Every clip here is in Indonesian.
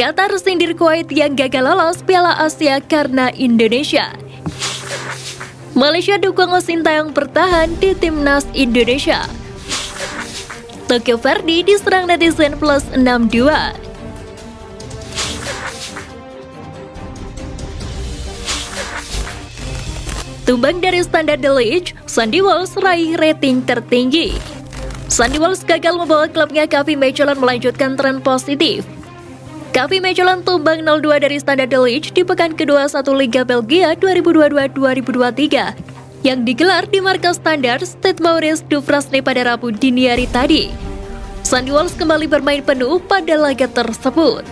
Qatar sindir Kuwait yang gagal lolos Piala Asia karena Indonesia. Malaysia dukung Sintayong bertahan di timnas Indonesia. Tokyo Verde diserang netizen plus 62. Tumbang dari standar The League, Sandy Walsh raih rating tertinggi. Sandy Walsh gagal membawa klubnya KV Mechelen melanjutkan tren positif. KV Mechelen tumbang 0-2 dari Standard De Liège di pekan kedua 1 Liga Belgia 2022-2023 yang digelar di markas Standard Stade Maurice du Frasne pada Rabu dini hari tadi. Sandy Walsh kembali bermain penuh pada laga tersebut.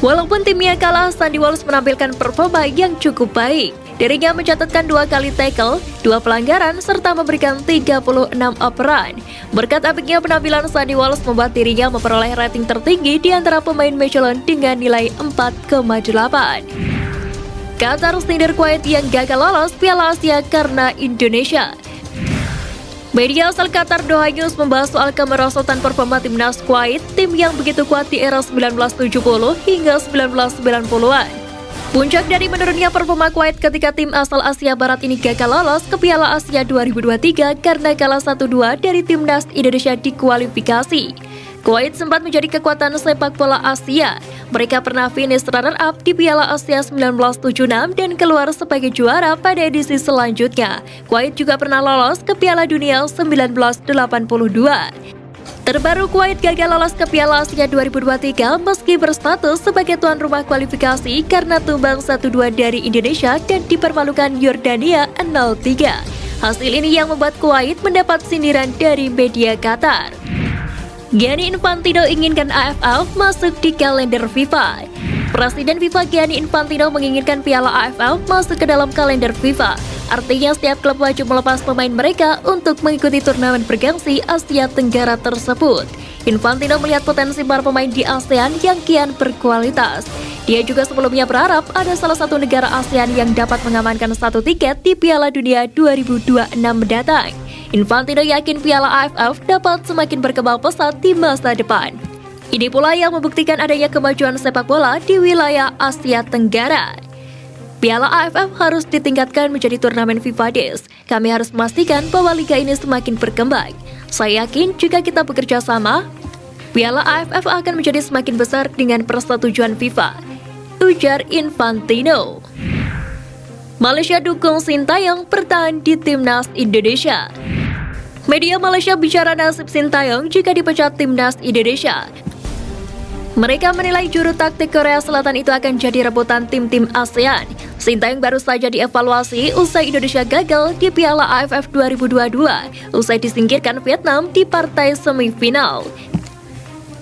Walaupun timnya kalah, Sandy Walsh menampilkan performa yang cukup baik. Dirinya mencatatkan 2 kali tackle, 2 pelanggaran, serta memberikan 36 operan. Berkat apiknya penampilan, Sandy Walsh membuat dirinya memperoleh rating tertinggi di antara pemain Mechelen dengan nilai 4,8. Qatar sindir Kuwait yang gagal lolos Piala Asia karena Indonesia. Media asal Qatar Doha News membahas soal kemerosotan performa timnas Kuwait, tim yang begitu kuat di era 1970 hingga 1990-an. Puncak dari menurunnya performa Kuwait ketika tim asal Asia Barat ini gagal lolos ke Piala Asia 2023 karena kalah 1-2 dari timnas Indonesia di kualifikasi. Kuwait sempat menjadi kekuatan sepak bola Asia. Mereka pernah finish runner-up di Piala Asia 1976 dan keluar sebagai juara pada edisi selanjutnya. Kuwait juga pernah lolos ke Piala Dunia 1982. Terbaru, Kuwait gagal lolos ke Piala Asia 2023 meski berstatus sebagai tuan rumah kualifikasi karena tumbang 1-2 dari Indonesia dan dipermalukan Yordania 0-3. Hasil ini yang membuat Kuwait mendapat sindiran dari media Qatar. Gianni Infantino inginkan AFF masuk di kalender FIFA. Presiden FIFA Gianni Infantino menginginkan Piala AFF masuk ke dalam kalender FIFA. Artinya setiap klub wajib melepas pemain mereka untuk mengikuti turnamen bergengsi Asia Tenggara tersebut. Infantino melihat potensi para pemain di ASEAN yang kian berkualitas. Dia juga sebelumnya berharap ada salah satu negara ASEAN yang dapat mengamankan satu tiket di Piala Dunia 2026 mendatang. Infantino yakin Piala AFF dapat semakin berkembang pesat di masa depan. Ini pula yang membuktikan adanya kemajuan sepak bola di wilayah Asia Tenggara. Piala AFF harus ditingkatkan menjadi turnamen FIFA Days. Kami harus memastikan bahwa liga ini semakin berkembang. Saya yakin jika kita bekerja sama, Piala AFF akan menjadi semakin besar dengan persetujuan FIFA, ujar Infantino. Malaysia dukung Sintayong bertahan di timnas Indonesia. Media Malaysia bicara nasib Sintayong jika dipecat timnas Indonesia. Mereka menilai juru taktik Korea Selatan itu akan jadi rebutan tim-tim ASEAN. Sintayong baru saja dievaluasi usai Indonesia gagal di Piala AFF 2022, usai disingkirkan Vietnam di partai semifinal.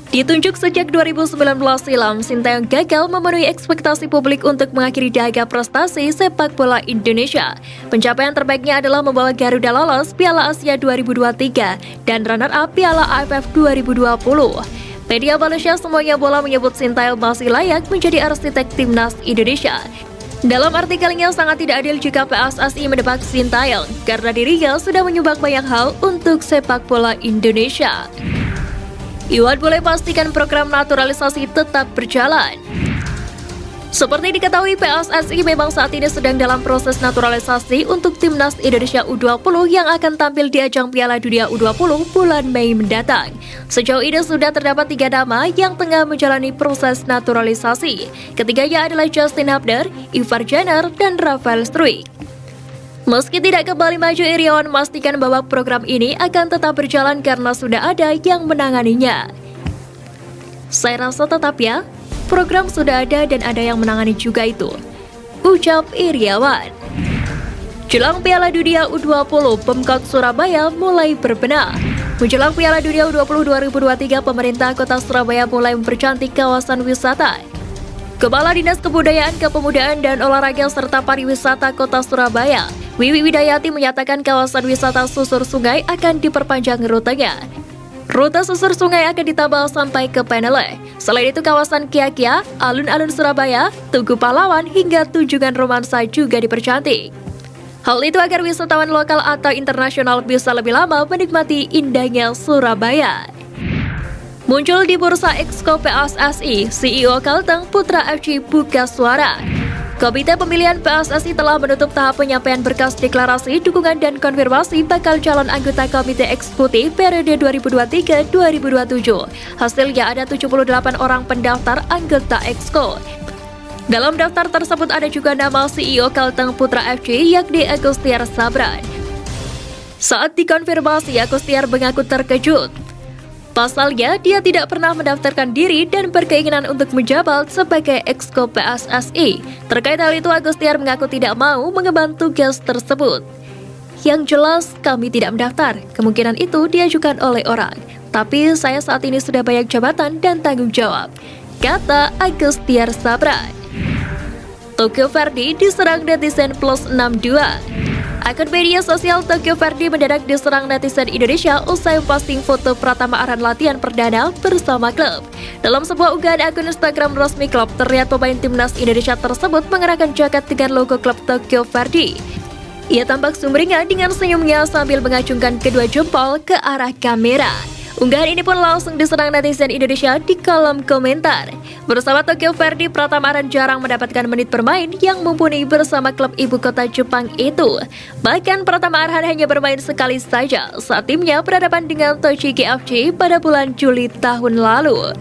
Ditunjuk sejak 2019 silam, Sintayong gagal memenuhi ekspektasi publik untuk mengakhiri dahaga prestasi sepak bola Indonesia. Pencapaian terbaiknya adalah membawa Garuda lolos Piala Asia 2023 dan runner-up Piala AFF 2020. Media Malaysia Semuanya Bola menyebut Sintayong masih layak menjadi arsitek timnas Indonesia. Dalam artikelnya, sangat tidak adil jika PSSI menebak Sintayong karena dirinya sudah menyumbang banyak hal untuk sepak bola Indonesia. Iwan boleh pastikan program naturalisasi tetap berjalan. Seperti diketahui, PSSI memang saat ini sedang dalam proses naturalisasi untuk timnas Indonesia U20 yang akan tampil di ajang Piala Dunia U20 bulan Mei mendatang. Sejauh ini sudah terdapat 3 nama yang tengah menjalani proses naturalisasi. Ketiganya adalah Justin Hubner, Ivar Jenner, dan Rafael Struijk. Meski tidak kembali maju, Iriawan memastikan bahwa program ini akan tetap berjalan karena sudah ada yang menanganinya. Saya rasa tetap ya, program sudah ada dan ada yang menangani juga itu, ucap Iriawan. Jelang Piala Dunia U20, Pemkot Surabaya mulai berbenah. Menjelang Piala Dunia U20 2023, pemerintah Kota Surabaya mulai mempercantik kawasan wisata. Kepala Dinas Kebudayaan, Kepemudaan, dan Olahraga serta Pariwisata Kota Surabaya, Wiwi Widayati, menyatakan kawasan wisata susur sungai akan diperpanjang rutenya. Rute susur sungai akan ditambah sampai ke Penele. Selain itu, kawasan Kia-Kia, alun-alun Surabaya, Tugu Pahlawan, hingga Tunjungan Romansa juga dipercantik. Hal itu agar wisatawan lokal atau internasional bisa lebih lama menikmati indahnya Surabaya. Muncul di bursa Exco PSSI, CEO Kalteng Putra FC buka suara. Komite Pemilihan PSSI telah menutup tahap penyampaian berkas deklarasi dukungan dan konfirmasi bakal calon anggota Komite Eksekutif periode 2023-2027. Hasilnya ada 78 orang pendaftar anggota Exco. Dalam daftar tersebut ada juga nama CEO Kalteng Putra FC yakni Agustiar Sabran. Saat dikonfirmasi, Agustiar mengaku terkejut. Pasalnya, dia tidak pernah mendaftarkan diri dan berkeinginan untuk menjabat sebagai Exco PSSI. Terkait hal itu, Agustiar mengaku tidak mau mengemban tugas tersebut. Yang jelas, kami tidak mendaftar. Kemungkinan itu diajukan oleh orang. Tapi saya saat ini sudah banyak jabatan dan tanggung jawab, kata Agustiar Sabran. Tokyo Verde diserang netizen plus 62. Akun media sosial Tokyo Verde mendadak diserang netizen Indonesia usai posting foto Pratama Arhan latihan perdana bersama klub. Dalam sebuah unggahan akun Instagram resmi klub, terlihat pemain timnas Indonesia tersebut mengenakan jaket dengan logo klub Tokyo Verde. Ia tampak sumringah dengan senyumnya sambil mengacungkan kedua jempol ke arah kamera. Unggahan ini pun langsung diserang netizen Indonesia di kolom komentar. Bersama Tokyo Verde, Pratama Arhan jarang mendapatkan menit bermain yang mumpuni bersama klub ibu kota Jepang itu. Bahkan Pratama Arhan hanya bermain sekali saja saat timnya berhadapan dengan Tochigi FC pada bulan Juli tahun lalu.